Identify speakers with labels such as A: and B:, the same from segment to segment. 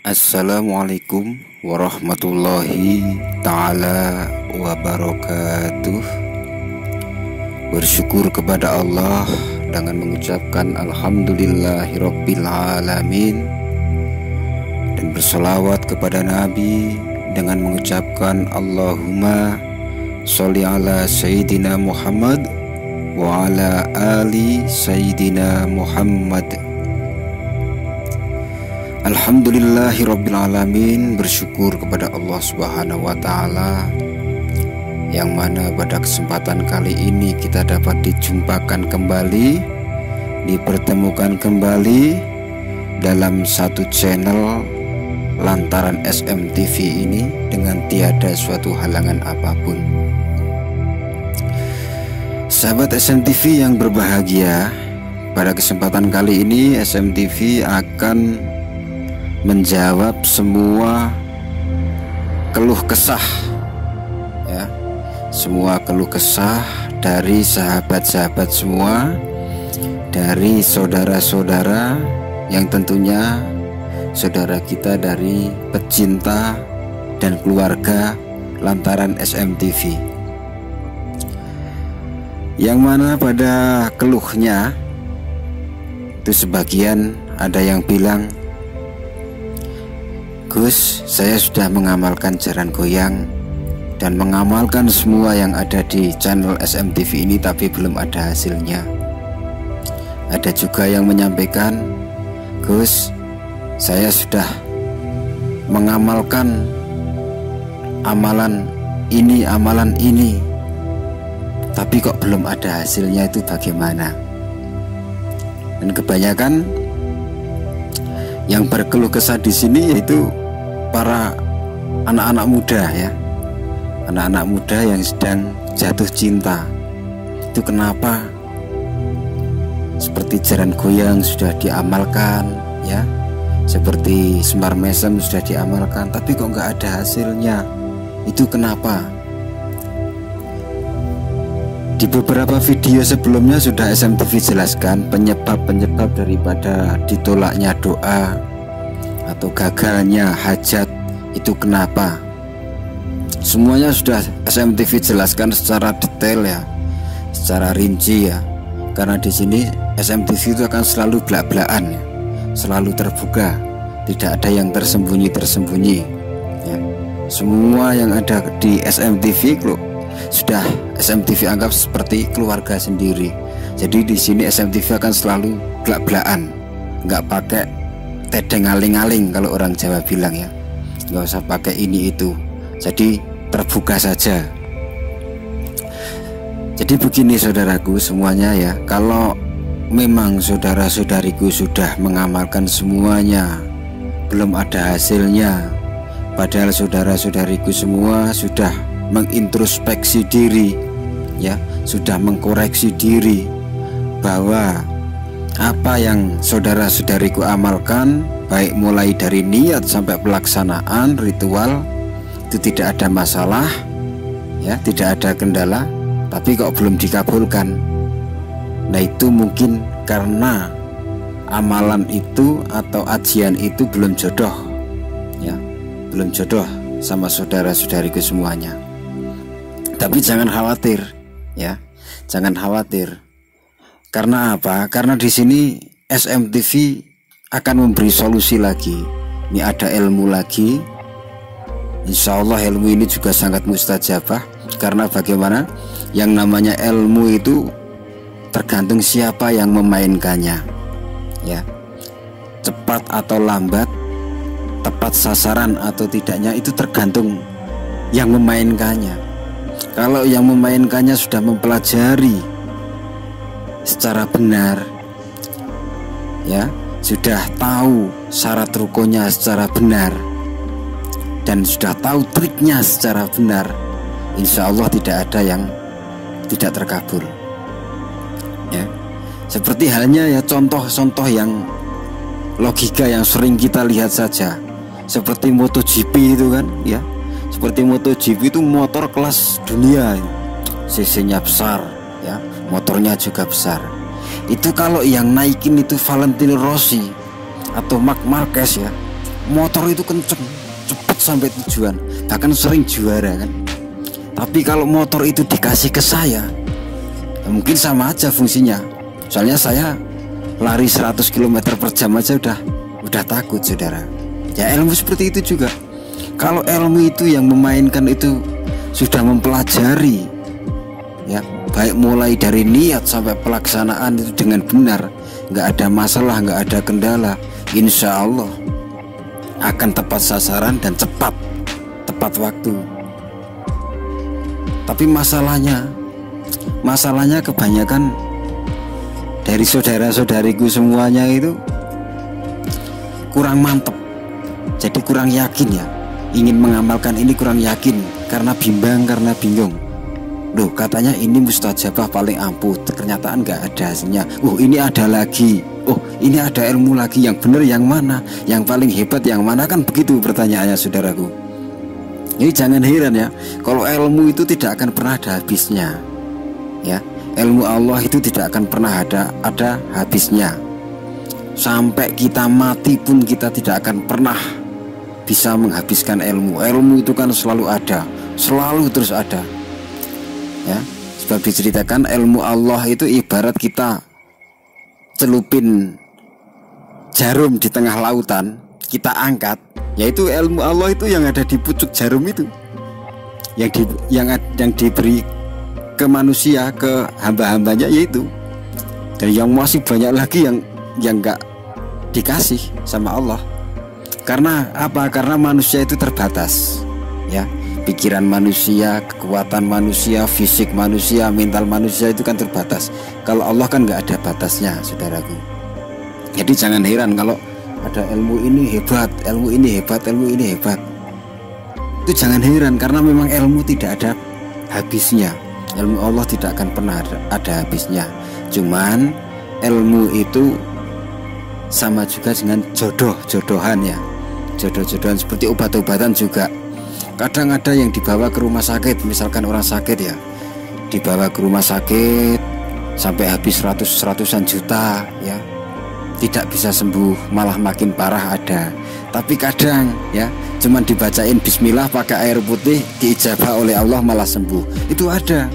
A: Assalamualaikum warahmatullahi ta'ala wabarakatuh. Bersyukur kepada Allah dengan mengucapkan Alhamdulillahirabbil alamin, dan bersolawat kepada Nabi dengan mengucapkan Allahumma sholli ala Sayyidina Muhammad wa ala ali Sayyidina Muhammad. Alhamdulillahirrabbilalamin, bersyukur kepada Allah Subhanahu wa Ta'ala, yang mana pada kesempatan kali ini kita dapat dijumpakan kembali, dipertemukan kembali dalam satu channel lantaran SMTV ini dengan tiada suatu halangan apapun. Sahabat SMTV yang berbahagia, pada kesempatan kali ini SMTV akan menjawab semua keluh kesah, ya, semua keluh kesah dari sahabat-sahabat semua, dari saudara-saudara yang tentunya saudara kita dari pecinta dan keluarga lantaran SMTV, yang mana pada keluhnya itu sebagian ada yang bilang, Gus, saya sudah mengamalkan jaran goyang dan mengamalkan semua yang ada di channel SMTV ini, tapi belum ada hasilnya. Ada juga yang menyampaikan, Gus, saya sudah mengamalkan amalan ini, tapi kok belum ada hasilnya, itu bagaimana? Dan kebanyakan yang berkeluh kesah di sini yaitu para anak-anak muda, ya, anak-anak muda yang sedang jatuh cinta. Itu kenapa seperti jaran goyang sudah diamalkan, ya, seperti semar mesem sudah diamalkan, tapi kok nggak ada hasilnya? Itu kenapa? Di beberapa video sebelumnya sudah SMTV jelaskan penyebab-penyebab daripada ditolaknya doa atau gagalnya hajat itu kenapa. Semuanya sudah SMTV jelaskan secara detail, ya, secara rinci, ya. Karena di sini SMTV itu akan selalu belak-belakan, ya, selalu terbuka, tidak ada yang tersembunyi, ya. Semua yang ada di SMTV sudah SMTV anggap seperti keluarga sendiri. Jadi di sini SMTV akan selalu belak-belakan, nggak pakai tedeng aling-aling kalau orang Jawa bilang, ya, nggak usah pakai ini itu. Jadi terbuka saja. Jadi begini saudaraku semuanya, ya, kalau memang saudara-saudariku sudah mengamalkan semuanya belum ada hasilnya, padahal saudara-saudariku semua sudah mengintrospeksi diri, ya, sudah mengkoreksi diri bahwa apa yang saudara-saudariku amalkan, baik mulai dari niat sampai pelaksanaan ritual, itu tidak ada masalah, ya, tidak ada kendala, tapi kok belum dikabulkan. Nah, itu mungkin karena amalan itu atau ajian itu belum jodoh, ya, belum jodoh sama saudara-saudariku semuanya. Tapi jangan khawatir, ya, jangan khawatir. Karena apa? Karena di sini SMTV akan memberi solusi lagi. Ini ada ilmu lagi. Insya Allah ilmu ini juga sangat mustajabah. Karena bagaimana? Yang namanya ilmu itu tergantung siapa yang memainkannya, ya. Cepat atau lambat, tepat sasaran atau tidaknya, itu tergantung yang memainkannya. Kalau yang memainkannya sudah mempelajari secara benar, ya, sudah tahu syarat rukunnya secara benar, dan sudah tahu triknya secara benar, insya Allah tidak ada yang tidak terkabul, ya. Seperti halnya, ya, contoh-contoh yang logika yang sering kita lihat saja, seperti MotoGP itu kan, ya. Seperti MotoGP itu motor kelas dunia, cc-nya besar, ya, motornya juga besar. Itu kalau yang naikin itu Valentino Rossi atau Marc Marquez, ya, motor itu kenceng, cepat sampai tujuan, bahkan sering juara kan. Tapi kalau motor itu dikasih ke saya, ya mungkin sama aja fungsinya. Soalnya saya lari 100 km per jam aja udah takut, saudara. Ya ilmu seperti itu juga. Kalau ilmu itu yang memainkan itu sudah mempelajari, ya baik mulai dari niat sampai pelaksanaan itu dengan benar, nggak ada masalah, nggak ada kendala, insya Allah akan tepat sasaran dan tepat waktu. Tapi masalahnya kebanyakan dari saudara-saudariku semuanya itu kurang mantep, jadi kurang yakin ya, ingin mengamalkan ini kurang yakin karena bimbang, karena bingung. Loh, katanya ini mustajabah paling ampuh, ternyata nggak ada hasilnya. Ini ada lagi, ini ada ilmu lagi, yang benar yang mana, yang paling hebat yang mana, kan begitu pertanyaannya, saudaraku. Jadi jangan heran ya, kalau ilmu itu tidak akan pernah ada habisnya. Ya, ilmu Allah itu tidak akan pernah ada habisnya. Sampai kita mati pun kita tidak akan pernah bisa menghabiskan ilmu. Ilmu itu kan selalu ada, selalu terus ada. Ya, sebab diceritakan ilmu Allah itu ibarat kita celupin jarum di tengah lautan, kita angkat, yaitu ilmu Allah itu yang ada di pucuk jarum itu, yang diberi ke manusia, ke hamba-hambanya yaitu. Dan yang masih banyak lagi yang nggak dikasih sama Allah. Karena apa? Karena manusia itu terbatas, ya. Pikiran manusia, kekuatan manusia, fisik manusia, mental manusia itu kan terbatas. Kalau Allah kan nggak ada batasnya, saudaraku. Jadi jangan heran kalau ada ilmu ini hebat, ilmu ini hebat, ilmu ini hebat. Itu jangan heran, karena memang ilmu tidak ada habisnya. Ilmu Allah tidak akan pernah ada habisnya. Cuman ilmu itu sama juga dengan jodoh-jodohan ya. Jodoh-jodohan seperti obat-obatan juga. Kadang ada yang dibawa ke rumah sakit, misalkan orang sakit ya, dibawa ke rumah sakit sampai habis ratusan juta ya, tidak bisa sembuh, malah makin parah ada. Tapi kadang ya, cuman dibacain bismillah pakai air putih, diijabah oleh Allah malah sembuh. Itu ada.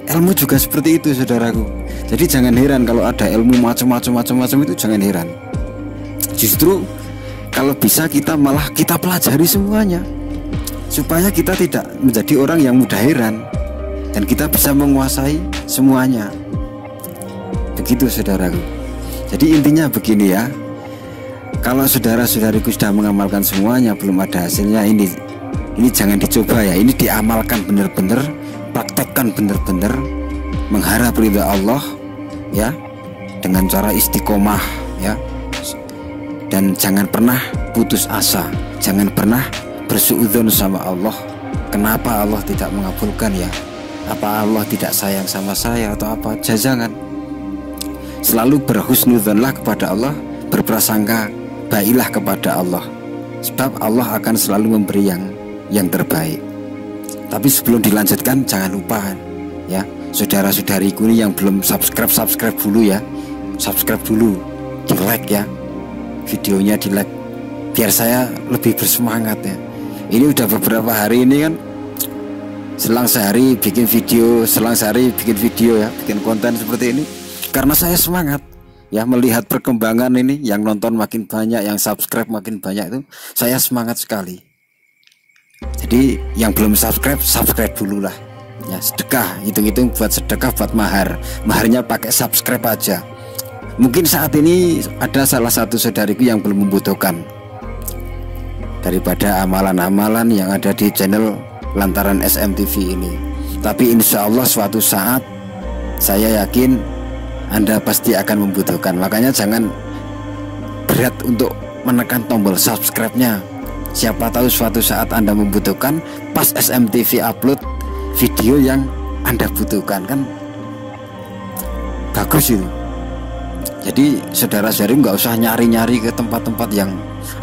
A: Ilmu juga seperti itu, saudaraku. Jadi jangan heran kalau ada ilmu macam-macam itu, jangan heran. Justru kalau bisa kita pelajari semuanya, supaya kita tidak menjadi orang yang mudah heran dan kita bisa menguasai semuanya. Begitu, saudaraku. Jadi intinya begini ya, kalau saudara-saudariku sudah mengamalkan semuanya belum ada hasilnya, ini jangan dicoba ya, ini diamalkan benar-benar, praktekkan benar-benar, mengharap ridha Allah ya, dengan cara istiqomah ya, dan jangan pernah putus asa, jangan pernah bersuudzon sama Allah. Kenapa Allah tidak mengabulkan ya? Apa Allah tidak sayang sama saya atau apa? Jangan. Selalu berhusnudzonlah kepada Allah, berprasangka baiklah kepada Allah, sebab Allah akan selalu memberi yang terbaik. Tapi sebelum dilanjutkan, jangan lupa ya, saudara-saudariku ini yang belum subscribe dulu ya, subscribe dulu, di like ya, videonya di like, biar saya lebih bersemangat ya. Ini udah beberapa hari ini kan, selang sehari bikin video ya, bikin konten seperti ini, karena saya semangat ya, melihat perkembangan ini, yang nonton makin banyak, yang subscribe makin banyak, itu saya semangat sekali. Jadi yang belum subscribe dulu lah ya, sedekah, hitung-hitung buat sedekah, buat maharnya pakai subscribe aja. Mungkin saat ini ada salah satu saudariku yang belum membutuhkan daripada amalan-amalan yang ada di channel Lantaran SMTV ini. Tapi insya Allah suatu saat saya yakin Anda pasti akan membutuhkan. Makanya jangan berat untuk menekan tombol subscribe-nya. Siapa tahu suatu saat Anda membutuhkan, pas SMTV upload video yang Anda butuhkan, kan bagus itu. Jadi saudara-saudari nggak usah nyari-nyari ke tempat-tempat yang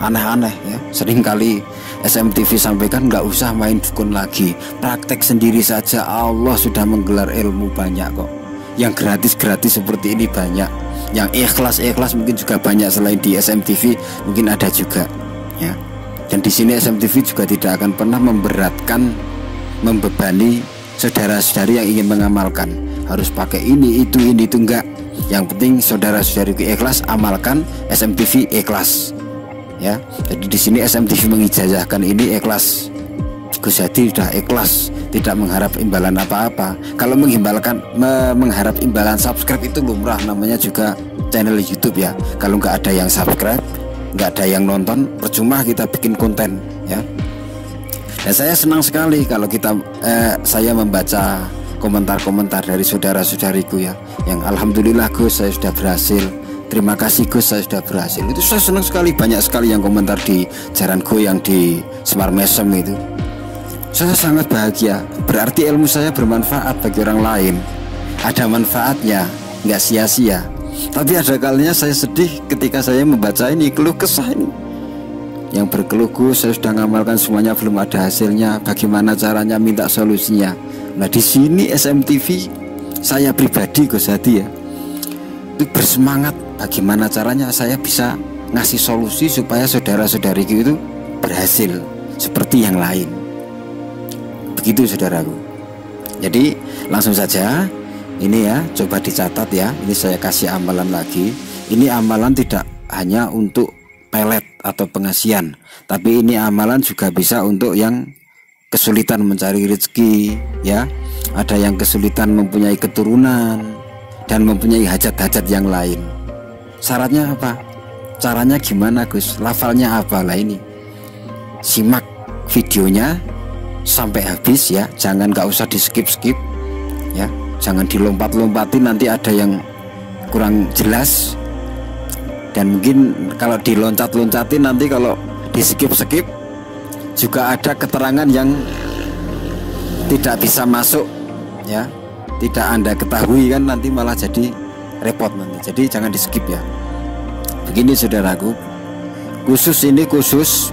A: aneh-aneh ya. Seringkali SMTV sampaikan nggak usah main dukun lagi, praktek sendiri saja. Allah sudah menggelar ilmu banyak kok. Yang gratis-gratis seperti ini banyak. Yang ikhlas-ikhlas mungkin juga banyak, selain di SMTV mungkin ada juga ya. Dan di sini SMTV juga tidak akan pernah memberatkan, membebani saudara-saudari yang ingin mengamalkan harus pakai ini itu enggak. Yang penting saudara-saudariku ikhlas, amalkan, SMTV ikhlas ya. Jadi di sini SMTV mengijazahkan ini ikhlas. Gus Hadi sudah ikhlas, tidak mengharap imbalan apa-apa. Kalau mengharap imbalan subscribe itu lumrah, namanya juga channel YouTube ya. Kalau nggak ada yang subscribe, nggak ada yang nonton, percuma kita bikin konten ya. Dan saya senang sekali kalau saya membaca komentar-komentar dari saudara-saudariku ya, yang alhamdulillah Gus saya sudah berhasil, terima kasih Gus saya sudah berhasil. Itu saya senang sekali, banyak sekali yang komentar di Jaranku yang di Semar Mesem itu. Saya sangat bahagia, berarti ilmu saya bermanfaat bagi orang lain, ada manfaatnya, nggak sia-sia. Tapi ada kalinya saya sedih ketika saya membaca ini, keluh kesah ini. Yang berkeluh, Gus saya sudah ngamalkan semuanya belum ada hasilnya, bagaimana caranya, minta solusinya. Nah di sini SMTV saya pribadi Gus Hadi ya, itu bersemangat bagaimana caranya saya bisa ngasih solusi supaya saudara-saudariku itu berhasil seperti yang lain. Begitu saudaraku. Jadi langsung saja ini ya, coba dicatat ya. Ini saya kasih amalan lagi. Ini amalan tidak hanya untuk pelet atau pengasihan, tapi ini amalan juga bisa untuk yang kesulitan mencari rezeki ya. Ada yang kesulitan mempunyai keturunan dan mempunyai hajat-hajat yang lain. Syaratnya apa? Caranya gimana Gus? Lafalnya apa? Lah ini, simak videonya sampai habis ya, nggak usah di skip ya, jangan dilompat-lompatin, nanti ada yang kurang jelas. Dan mungkin kalau diloncat-loncatin, nanti kalau di skip juga ada keterangan yang tidak bisa masuk ya, tidak Anda ketahui kan, nanti malah jadi repot nanti. Jadi jangan di skip ya. Begini saudaraku, khusus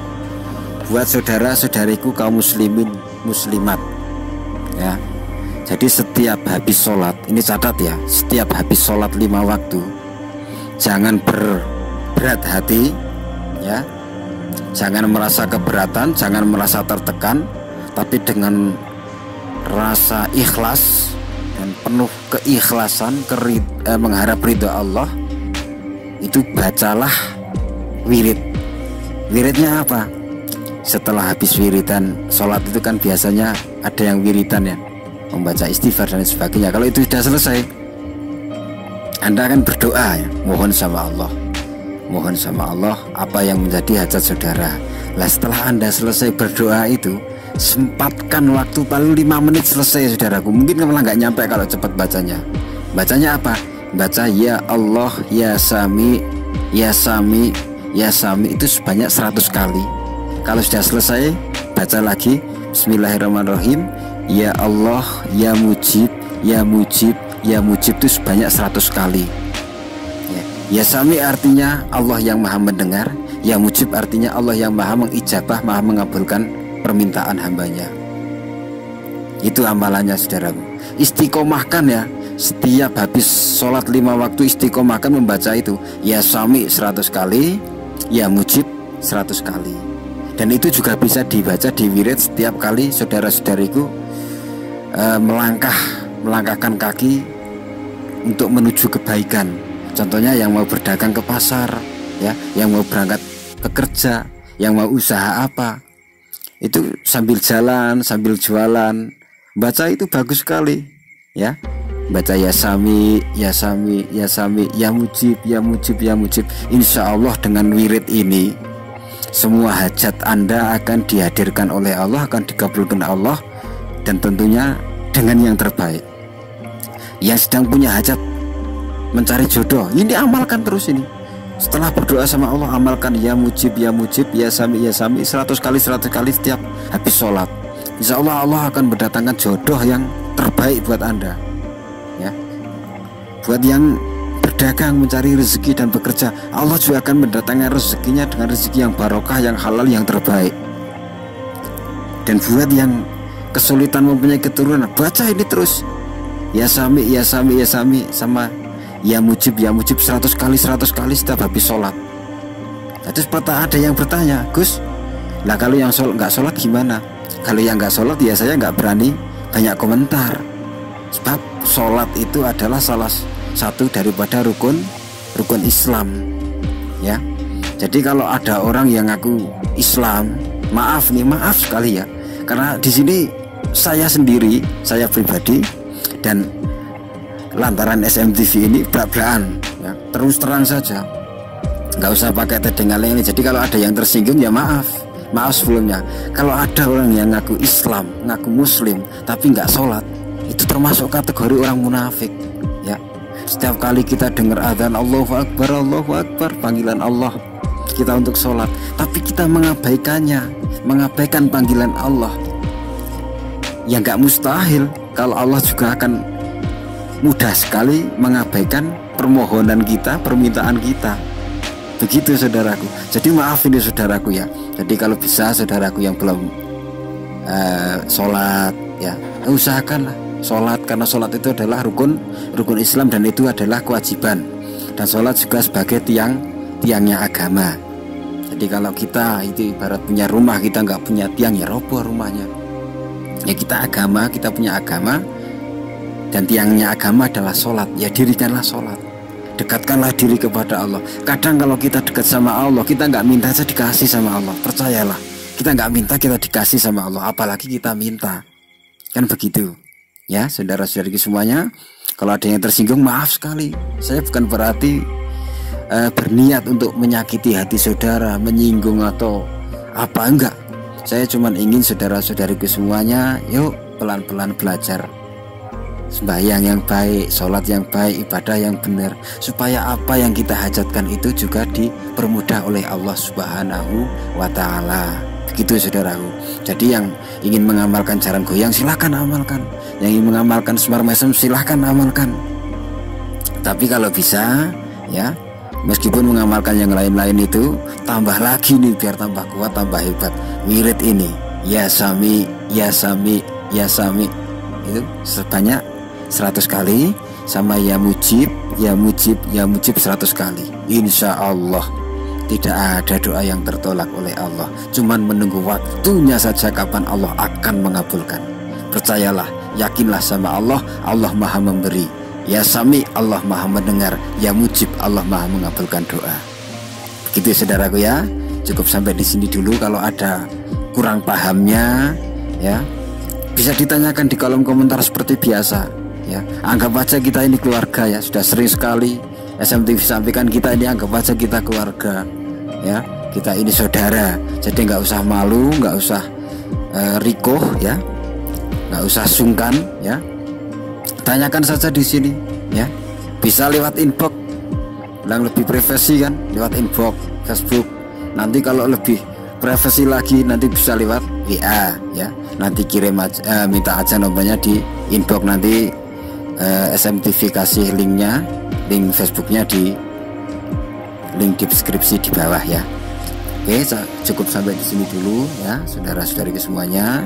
A: buat saudara-saudariku kaum muslimin muslimat ya. Jadi setiap habis sholat, ini catat ya, setiap habis sholat 5 waktu, jangan berat hati ya, jangan merasa keberatan, jangan merasa tertekan, tapi dengan rasa ikhlas dan penuh keikhlasan, mengharap ridha Allah, itu bacalah wiridnya apa? Setelah habis wiridan sholat itu kan biasanya ada yang wiridan ya, membaca istighfar dan sebagainya. Kalau itu sudah selesai, Anda akan berdoa ya, mohon sama Allah apa yang menjadi hajat saudara. Lah setelah Anda selesai berdoa itu, sempatkan waktu paling 5 menit selesai saudaraku. Mungkin malah nggak nyampe kalau cepat bacanya. Bacanya apa? Baca ya Allah, ya Sami, ya Sami, ya Sami itu sebanyak 100 kali. Kalau sudah selesai, baca lagi Bismillahirrahmanirrahim, ya Allah, ya Mujib, ya Mujib, ya Mujib itu sebanyak 100 kali ya. Sami artinya Allah yang maha mendengar, ya Mujib artinya Allah yang maha mengijabah, maha mengabulkan permintaan hambanya. Itu amalannya saudaraku. Istiqomahkan ya, setiap habis sholat 5 waktu istiqomahkan membaca itu, ya Sami 100 kali, ya Mujib 100 kali. Dan itu juga bisa dibaca di wirid setiap kali saudara-saudariku melangkahkan kaki untuk menuju kebaikan. Contohnya yang mau berdagang ke pasar ya, yang mau berangkat bekerja, yang mau usaha apa, itu sambil jalan, sambil jualan, baca itu bagus sekali ya. Baca ya Sami, ya Sami, ya Sami, ya Mujib, ya Mujib, ya Mujib. Insya Allah dengan wirid ini semua hajat Anda akan dihadirkan oleh Allah, akan dikabulkan Allah, dan tentunya dengan yang terbaik. Yang sedang punya hajat mencari jodoh, ini amalkan terus ini. Setelah berdoa sama Allah, amalkan ya Mujib, ya Mujib, ya Sami, ya Sami 100 kali setiap habis sholat. Insya Allah Allah akan mendatangkan jodoh yang terbaik buat Anda ya. Buat yang berdagang, mencari rezeki dan bekerja, Allah juga akan mendatangkan rezekinya dengan rezeki yang barokah, yang halal, yang terbaik. Dan buat yang kesulitan mempunyai keturunan, baca ini terus ya Sami, ya Sami, ya Sami, sama ya Mujib 100 kali setiap habis sholat. Terus ada yang bertanya, Gus, lah kalau yang nggak sholat gimana? Kalau yang nggak sholat ya saya nggak berani banyak komentar. Sebab sholat itu adalah salah satu daripada rukun Islam, ya. Jadi kalau ada orang yang ngaku Islam, maaf sekali ya, karena di sini saya sendiri, saya pribadi, dan lantaran SMTV ini belak-belakan, ya, terus terang saja, nggak usah pakai tedengaling ini. Jadi kalau ada yang tersinggung ya maaf sebelumnya. Kalau ada orang yang ngaku Islam, ngaku Muslim, tapi nggak sholat, itu termasuk kategori orang munafik, ya. Setiap kali kita dengar adzan Allahu Akbar, panggilan Allah kita untuk sholat, tapi kita mengabaikan panggilan Allah. Ya nggak mustahil kalau Allah juga akan mudah sekali mengabaikan permohonan kita, permintaan kita. Begitu saudaraku. Jadi maaf ini saudaraku ya. Jadi kalau bisa saudaraku yang belum sholat, ya usahakanlah sholat, karena sholat itu adalah rukun Islam dan itu adalah kewajiban. Dan sholat juga sebagai tiangnya agama. Jadi kalau kita itu ibarat punya rumah, kita nggak punya tiang, ya roboh rumahnya. Ya kita punya agama, dan tiangnya agama adalah sholat. Ya dirikanlah sholat, dekatkanlah diri kepada Allah. Kadang kalau kita dekat sama Allah, kita nggak minta saja dikasih sama Allah. Percayalah, kita nggak minta kita dikasih sama Allah, apalagi kita minta. Kan begitu, ya saudara-saudari semuanya. Kalau ada yang tersinggung, maaf sekali. Saya bukan berarti berniat untuk menyakiti hati saudara, menyinggung atau apa, enggak. Saya cuma ingin saudara-saudariku semuanya, yuk pelan-pelan belajar sembahyang yang baik, sholat yang baik, ibadah yang benar, supaya apa yang kita hajatkan itu juga dipermudah oleh Allah Subhanahu wa Ta'ala. Begitu saudaraku. Jadi yang ingin mengamalkan jaran goyang silahkan amalkan, yang ingin mengamalkan semar mesem silahkan amalkan. Tapi kalau bisa, ya meskipun mengamalkan yang lain-lain itu, tambah lagi nih biar tambah kuat, tambah hebat. Wirid ini, ya Sami, ya Sami, ya Sami, itu sebanyak 100 kali, sama ya Mujib, ya Mujib, ya Mujib 100 kali. Insya Allah tidak ada doa yang tertolak oleh Allah. Cuman menunggu waktunya saja kapan Allah akan mengabulkan. Percayalah, yakinlah sama Allah. Allah Maha memberi. Ya Sami, Allah Maha mendengar. Ya Mujib, Allah Maha mengabulkan doa. Begitu saudaraku ya. Cukup sampai di sini dulu. Kalau ada kurang pahamnya, ya bisa ditanyakan di kolom komentar seperti biasa. Ya, anggap aja kita ini keluarga ya. Sudah sering sekali SMTV sampaikan, kita ini anggap aja kita keluarga, ya. Kita ini saudara. Jadi nggak usah malu, nggak usah rikoh, ya, nggak usah sungkan, ya. Tanyakan saja di sini, ya. Bisa lewat inbox, yang lebih privasi kan, lewat inbox Facebook. Nanti kalau lebih privasi lagi, nanti bisa lewat WA, ya. Nanti kirim aja, minta aja nomornya di inbox, nanti SMTV kasih linknya, link Facebooknya di link deskripsi di bawah ya. Oke, cukup sampai di sini dulu ya, saudara-saudari semuanya.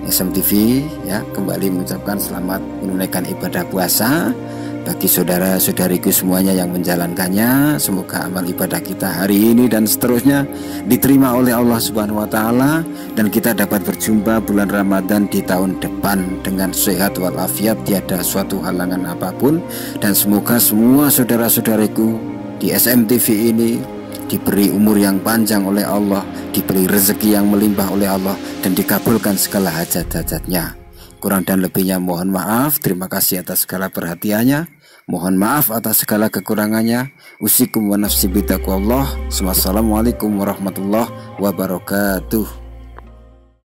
A: SMTV ya kembali mengucapkan selamat menunaikan ibadah puasa bagi saudara-saudariku semuanya yang menjalankannya. Semoga amal ibadah kita hari ini dan seterusnya diterima oleh Allah Subhanahu wa Ta'ala, dan kita dapat berjumpa bulan Ramadan di tahun depan dengan sehat walafiat, tiada suatu halangan apapun. Dan semoga semua saudara-saudariku di SMTV ini diberi umur yang panjang oleh Allah, diberi rezeki yang melimpah oleh Allah, dan dikabulkan segala hajat-hajatnya. Kurang dan lebihnya mohon maaf. Terima kasih atas segala perhatiannya. Mohon maaf atas segala kekurangannya. Usikum wa nafsi bitaqwallah. Wassalamualaikum warahmatullahi wabarakatuh.